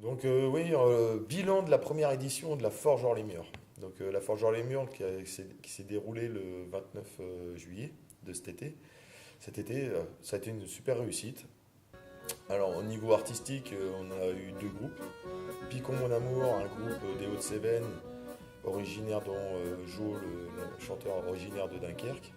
Donc oui, bilan de la première édition de la Forge hors les murs. Donc la Forge hors les murs qui s'est déroulée le 29 juillet de cet été. Cet été, ça a été une super réussite. Alors au niveau artistique, on a eu deux groupes. Picon Mon Amour, un groupe des Hauts-de-Cévennes, originaire dont Jo, le chanteur originaire de Dunkerque.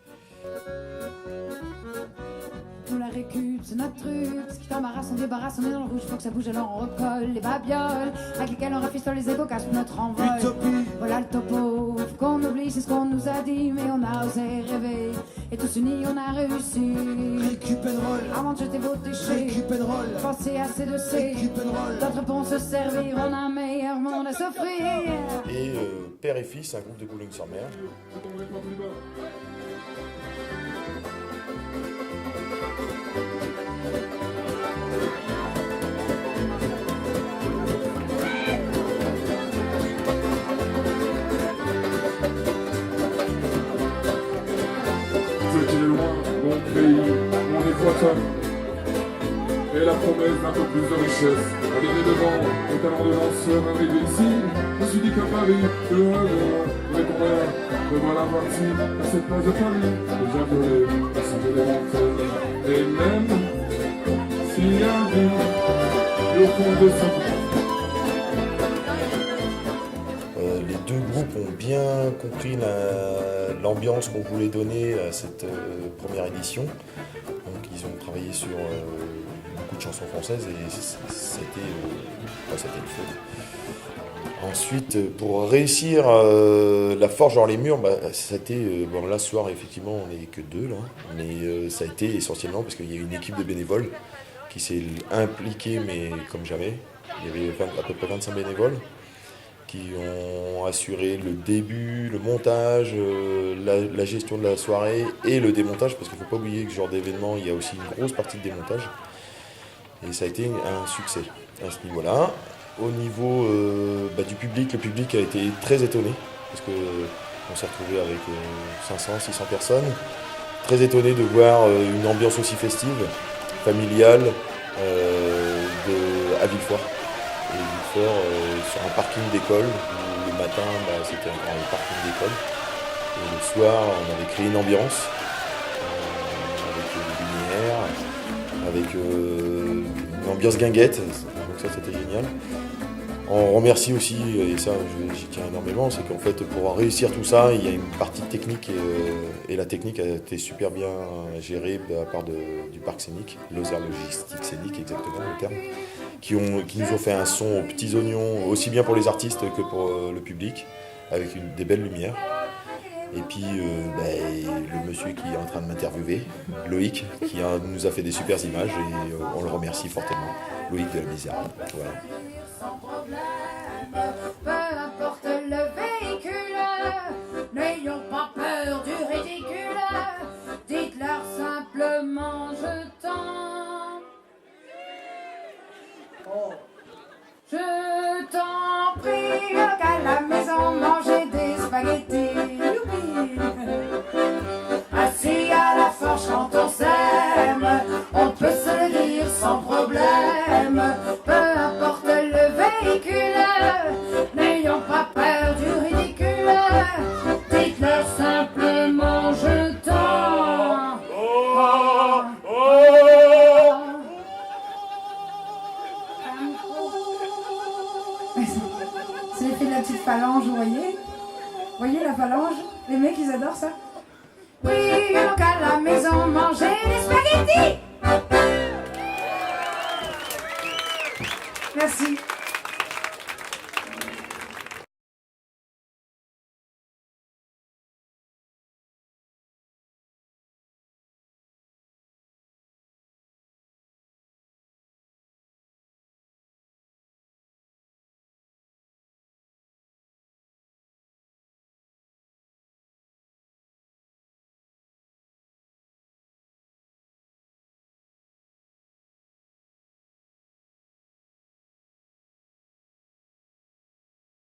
Nous la récup, c'est notre truc. Ce qui t'embarrasse, on débarrasse, on est dans le rouge. Faut que ça bouge, alors on recolle les babioles avec lesquelles on rafistole les égaux, cache notre envol. Utopie. Voilà le topo. Faut qu'on oublie, c'est ce qu'on nous a dit, mais on a osé rêver. Et tous unis, on a réussi. Récup and roll. Avant de jeter vos déchets, Récup and roll. pensez à ces deux C. Récup and roll. D'autres pour se servir, on a un meilleur monde à s'offrir. Et Père et Fils, un groupe de Boulogne-sur-Mer. Petit et loin, mon pays, mon équateur. Et la promesse d'un peu plus de richesse. A donné devant au talent de lanceur arrivé ici. Je me suis dit qu'à Paris, loin de loin, mais combien de voilà parti à cette place de Paris. Déjà violé, assemblé des montagnes. Et même s'il y a un vide, et au fond de sa Les deux groupes ont bien compris l'ambiance qu'on voulait donner à cette première édition. Donc ils ont travaillé sur beaucoup de chansons françaises et c'était une faute. Ensuite, pour réussir la Forge hors les murs, c'était bon là ce soir effectivement on n'est que deux là, mais ça a été essentiellement parce qu'il y a une équipe de bénévoles qui s'est impliquée mais comme jamais. Il y avait à peu près 25 bénévoles qui ont assuré le début, le montage, la gestion de la soirée et le démontage, parce qu'il ne faut pas oublier que ce genre d'événement, il y a aussi une grosse partie de démontage. Et ça a été un succès à ce niveau-là. Au niveau du public, le public a été très étonné, parce qu'on s'est retrouvé avec 500, 600 personnes. Très étonné de voir une ambiance aussi festive, familiale, à Villefort. Et Villefort, sur un parking d'école, où le matin c'était un parking d'école. Et le soir, on avait créé une ambiance avec des lumières, avec une ambiance guinguette, donc ça c'était génial. On remercie aussi, et ça j'y tiens énormément, c'est qu'en fait pour réussir tout ça, il y a une partie technique et la technique a été super bien gérée à part du parc scénique, Lozère Logistique Scénique exactement le terme, qui nous ont fait un son aux petits oignons, aussi bien pour les artistes que pour le public, avec des belles lumières. Et puis le monsieur qui est en train de m'interviewer, Loïc, qui nous a fait des super images et on le remercie fortement. Loïc de la Misère. Voilà. Sans problème, peu importe le véhicule, n'ayons pas peur du ridicule, dites-leur simplement je t'en. Je t'en prie, qu'à la maison manger des spaghettis, youpi. Assis à la forge quand on s'aime, on peut se le dire sans problème. Peu importe le véhicule, n'ayons pas peur du ridicule. Dites-leur simplement je t'en. C'est l'effet de la petite phalange, vous voyez? Vous voyez la phalange? Les mecs, ils adorent ça. Oui, donc à la maison, manger des spaghettis. Merci.